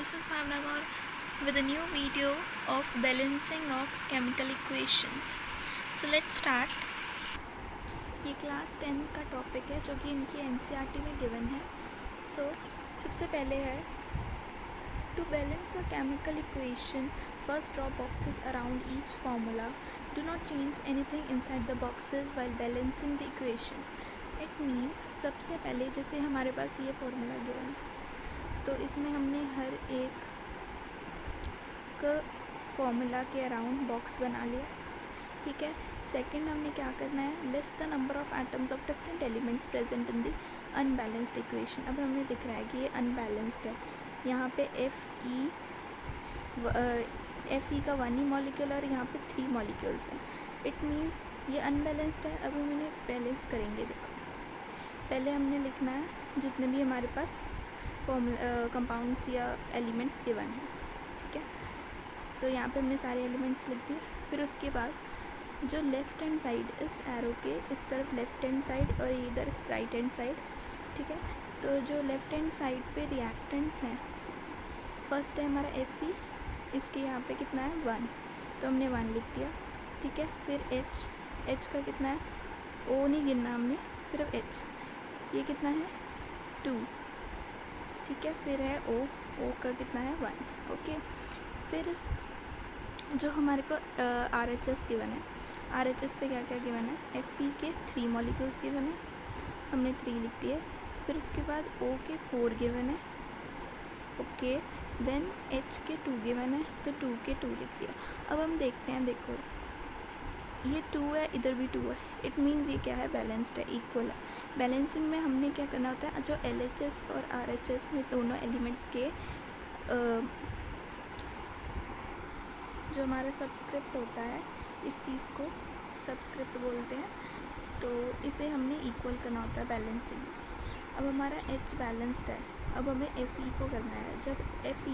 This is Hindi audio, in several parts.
this is Bhavna Gaur with a new video of balancing of chemical equations. So let's start. ये क्लास 10 का टॉपिक है जो कि इनकी एनसीईआरटी में गिवन है. सो सबसे पहले है to balance a chemical equation, first draw boxes around each formula. Do not change anything inside the boxes while balancing the equation. It means सबसे पहले जैसे हमारे पास ये फॉर्मूला गिवन है तो इसमें हमने हर एक फॉर्मूला के अराउंड बॉक्स बना लिया. ठीक है. सेकंड हमने क्या करना है, list the number of atoms of different elements present in the unbalanced equation. अब हमें दिख रहा है कि ये अनबैलेंस्ड है. यहाँ पे Fe का 1 ही मॉलिक्यूल और यहाँ पे 3 मॉलिक्यूल्स हैं. इट मीन्स ये अनबैलेंस्ड है. अब हम इन्हें बैलेंस करेंगे. देखो पहले हमने लिखना है जितने भी हमारे पास कंपाउंड्स या एलिमेंट्स गिवन हैं. ठीक है. तो यहाँ पे हमने सारे एलिमेंट्स लिख दिए. फिर उसके बाद जो लेफ़्ट हैंड साइड इस एरो के इस तरफ लेफ़्ट हैंड साइड और इधर राइट हैंड साइड. ठीक है. तो जो लेफ़्ट हैंड साइड पे रिएक्टेंट्स हैं, फर्स्ट है हमारा Fe. इसके यहाँ पे कितना है 1, तो हमने 1 लिख दिया. ठीक है. फिर H का कितना है, O नहीं गिनना हमने, सिर्फ H. ये कितना है 2. ठीक है. फिर है O का कितना है 1. ओके. फिर जो हमारे को RHS गिवन है, RHS पे क्या क्या गिवन है, Fe के 3 मॉलिक्यूल्स गिवन है, हमने 3 लिख दिए. फिर उसके बाद O के 4 गिवन है. ओके. देन H के 2 गिवन है तो 2 के 2 लिख दिया. अब हम देखते हैं. देखो ये 2 है, इधर भी 2 है. इट मीन्स ये क्या है, बैलेंस्ड है, इक्वल है. बैलेंसिंग में हमने क्या करना होता है, जो LHS और RHS में दोनों एलिमेंट्स के जो हमारा सबस्क्रिप्ट होता है, इस चीज़ को सबस्क्रिप्ट बोलते हैं, तो इसे हमने इक्वल करना होता है बैलेंसिंग. अब हमारा H बैलेंस्ड है. अब हमें Fe को करना है. जब Fe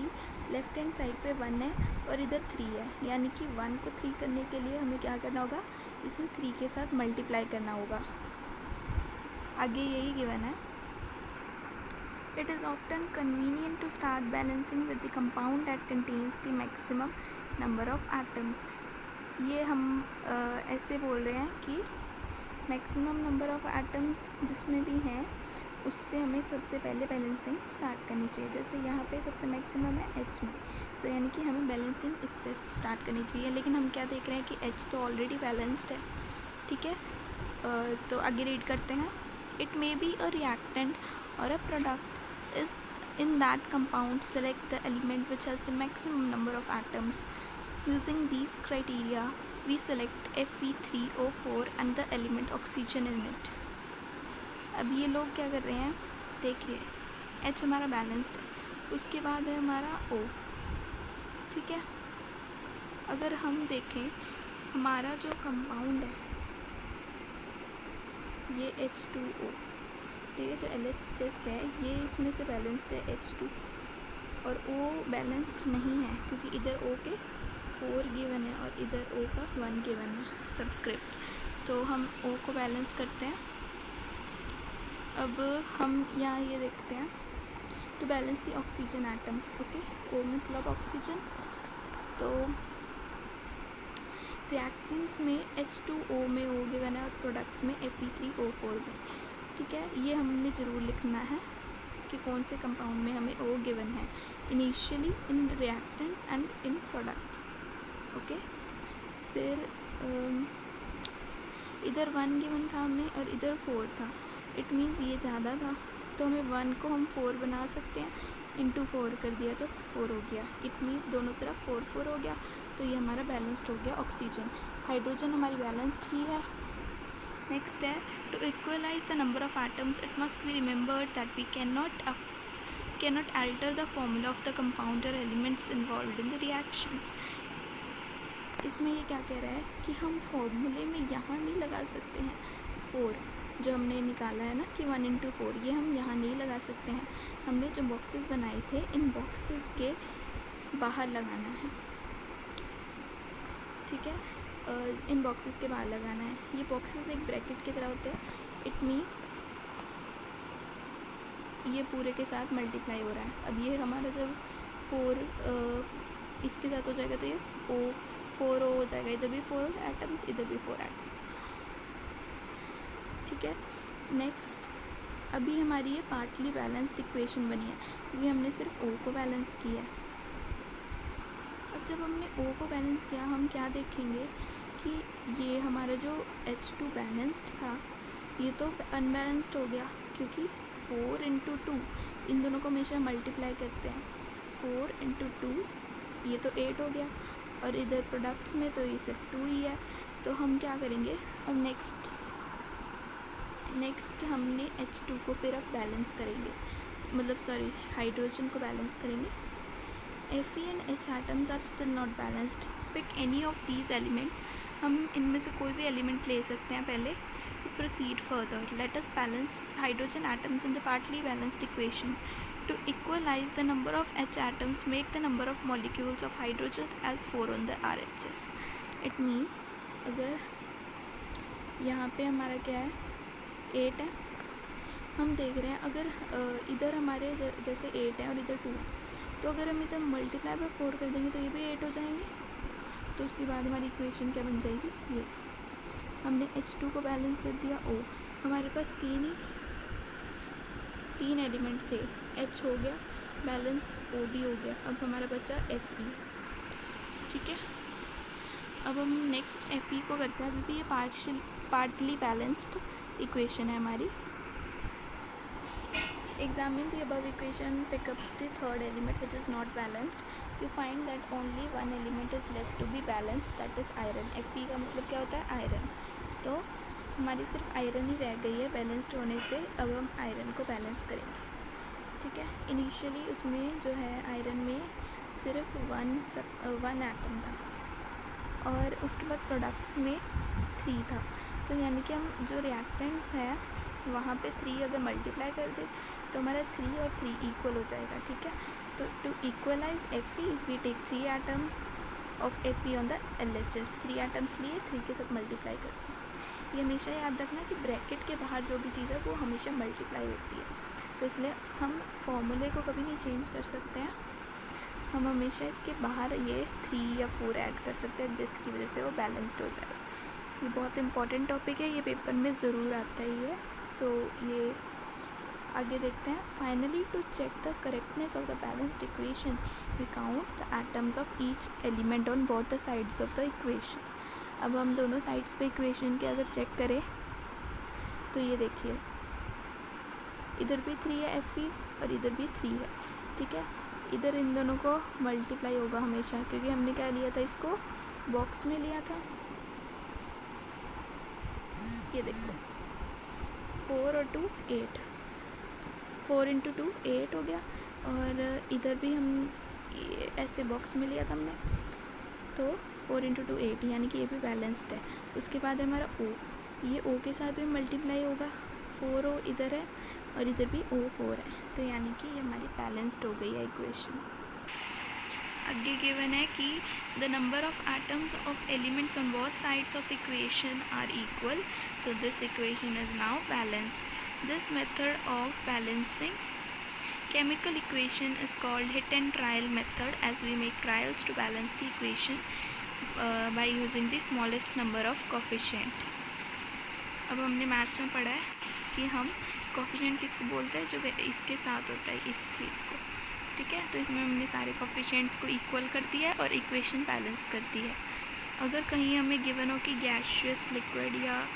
लेफ़्ट हैंड साइड पे 1 है और इधर 3 है, यानी कि 1 को 3 करने के लिए हमें क्या करना होगा, इसे 3 के साथ मल्टीप्लाई करना होगा. आगे यही गिवन है. It is often convenient to start balancing with the compound that contains the maximum number of atoms. ये हम ऐसे बोल रहे हैं कि मैक्सिमम नंबर ऑफ एटम्स जिसमें भी हैं उससे हमें सबसे पहले बैलेंसिंग स्टार्ट करनी चाहिए. जैसे यहाँ पे सबसे मैक्सिमम है H में, तो यानी कि हमें बैलेंसिंग इससे स्टार्ट करनी चाहिए. लेकिन हम क्या देख रहे हैं कि H तो ऑलरेडी बैलेंस्ड है. ठीक है. तो आगे रीड करते हैं. It may be a reactant और a product is in that compound. Select the element which has the maximum number of atoms. Using these criteria we select Fe3O4 and the element oxygen in it. अब ये लोग क्या कर रहे हैं, देखिए H हमारा बैलेंस्ड है, उसके बाद है हमारा O. ठीक है. अगर हम देखें हमारा जो कंपाउंड है ये H2O, ठीक है, जो LHS पे है, ये इसमें से बैलेंस्ड है H2 और O बैलेंस्ड नहीं है क्योंकि इधर O के 4 गिवन है और इधर O का 1 गिवन है सबस्क्रिप्ट. तो हम O को बैलेंस करते हैं. अब हम यहाँ ये देखते हैं to balance the oxygen atoms. Okay. O मतलब ऑक्सीजन. तो रिएक्टेंट्स में H2O में O गिवन है और प्रोडक्ट्स में Fe3O4 में. ठीक है. ये हमने ज़रूर लिखना है कि कौन से कंपाउंड में हमें O गिवन है, initially in reactants and in products. Okay. फिर इधर 1 गिवन था हमें और इधर 4 था. इट मीन्स ये ज़्यादा था, तो हमें 1 को हम 4 बना सकते हैं. इंटू 4 कर दिया तो 4 हो गया. इट मीन्स दोनों तरफ 4 हो गया. तो ये हमारा बैलेंस्ड हो गया. ऑक्सीजन, हाइड्रोजन हमारी बैलेंस्ड ही है. नेक्स्ट है to equalise the number of atoms it must be remembered that we cannot alter the formula of the compound or elements involved in the reactions. इसमें ये क्या कह रहा है कि हम फॉर्मूले में यहाँ नहीं लगा सकते हैं 4, जो हमने निकाला है ना कि 1 into 4, ये हम यहाँ नहीं लगा सकते हैं. हमने जो बॉक्सेस बनाए थे इन बॉक्सेस के बाहर लगाना है. ठीक है. इन बॉक्सेस के बाहर लगाना है. ये बॉक्सेस एक ब्रैकेट की तरह होते हैं. इट मीन्स ये पूरे के साथ मल्टीप्लाई हो रहा है. अब ये हमारा जब 4 इसके साथ हो जाएगा तो ये O 4O हो जाएगा, इधर भी 4 एटम्स, इधर भी 4 एटम्स। ठीक है, नेक्स्ट अभी हमारी ये पार्टली बैलेंस्ड इक्वेशन बनी है क्योंकि हमने सिर्फ O को बैलेंस किया है। अब जब हमने O को बैलेंस किया, हम क्या देखेंगे कि ये हमारा जो H2 बैलेंस्ड था ये तो अनबैलेंस्ड हो गया क्योंकि 4 × 2 इन दोनों को हमेशा मल्टीप्लाई करते हैं। 4 × 2 ये तो 8 हो गया, और इधर प्रोडक्ट्स में तो ये सिर्फ 2 ही है। तो हम क्या करेंगे, अब नेक्स्ट हमने H2 को फिर अब बैलेंस करेंगे, मतलब सॉरी हाइड्रोजन को बैलेंस करेंगे। Fe and H atoms are still not balanced. Pick any of these elements. हम इनमें से कोई भी एलिमेंट ले सकते हैं पहले to proceed further. Let us balance hydrogen atoms in the partly balanced equation. To equalize the number of H atoms, make the number of molecules of hydrogen as 4 on the RHS. It means अगर यहाँ पे हमारा क्या है 8 है, हम देख रहे हैं अगर इधर हमारे जैसे 8 है और इधर 2 है, तो अगर हम इधर मल्टीप्लाई बाय 4 कर देंगे तो ये भी 8 हो जाएंगे। तो उसके बाद हमारी इक्वेशन क्या बन जाएगी, ये हमने H2 को बैलेंस कर दिया O, हमारे पास 3 एलिमेंट थे, H हो गया बैलेंस, O भी हो गया, अब हमारा बचा Fe। ठीक है, अब हम नेक्स्ट Fe को करते हैं। अभी भी ये पार्टली बैलेंस्ड इक्वेशन है हमारी। Examine the above equation, pick up the third element which is not balanced. You find that only one element is left to be balanced, that is iron. Fe का मतलब क्या होता है, आयरन। तो हमारी सिर्फ आयरन ही रह गई है बैलेंस्ड होने से। अब हम आयरन को बैलेंस करेंगे। ठीक है, इनिशियली उसमें जो है आयरन में सिर्फ वन एटम था और उसके बाद प्रोडक्ट्स में 3 था। तो यानी कि हम जो रिएक्टेंट्स है वहाँ पे 3 अगर मल्टीप्लाई कर दे तो हमारा 3 और 3 इक्वल हो जाएगा। ठीक है, तो to equalise Fe we take 3 atoms of Fe on the LHS। 3 atoms लिए 3 के साथ मल्टीप्लाई करते हैं। ये हमेशा याद रखना कि ब्रैकेट के बाहर जो भी चीज़ है वो हमेशा मल्टीप्लाई होती है, तो इसलिए हम फॉर्मूले को कभी नहीं चेंज कर सकते हैं। हम हमेशा इसके बाहर ये 3 या 4 ऐड कर सकते हैं जिसकी वजह से वो बैलेंस्ड हो जाए। ये बहुत इंपॉर्टेंट टॉपिक है, ये पेपर में ज़रूर आता ही है। सो ये आगे देखते हैं। Finally to check the correctness of the balanced equation we count the atoms of each element on both the sides of the equation. अब हम दोनों साइड्स पे इक्वेशन के अगर चेक करें तो ये देखिए इधर भी 3 है Fe और इधर भी 3 है। ठीक है, इधर इन दोनों को मल्टीप्लाई होगा हमेशा क्योंकि हमने क्या लिया था, इसको बॉक्स में लिया था। ये देखो 4 और 2 8, 4 × 2 8 हो गया, और इधर भी हम ऐसे बॉक्स में लिया था हमने, तो 4 × 2 8, यानी कि ये भी बैलेंस्ड है। उसके बाद हमारा O, ये O के साथ भी मल्टीप्लाई होगा, 4O इधर है और इधर भी O 4 है, तो यानी कि ये हमारी बैलेंस्ड हो गई है इक्वेशन। आगे गिवन है कि the number of atoms of elements on both sides of equation are equal, so this equation is now balanced. This method of balancing chemical equation is called hit and trial method, as we make trials to balance the equation by using the smallest number of coefficient. अब हमने मैथ्स में पढ़ा है कि हम कोफिशिएंट किसको बोलते हैं, जो इसके साथ होता है इस चीज़ को। ठीक है, तो इसमें हमने सारे कोफिशिएंट्स को इक्वल कर दिया है और इक्वेशन बैलेंस कर दी है। अगर कहीं हमें गिवन हो कि गैसियस, लिक्विड या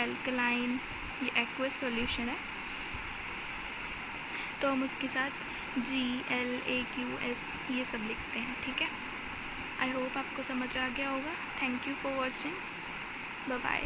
एल्कलाइन, ये एक्वस सॉल्यूशन है, तो हम उसके साथ GLAQS ये सब लिखते हैं। ठीक है, आई होप आपको समझ आ गया होगा। Thank you for watching, bye bye.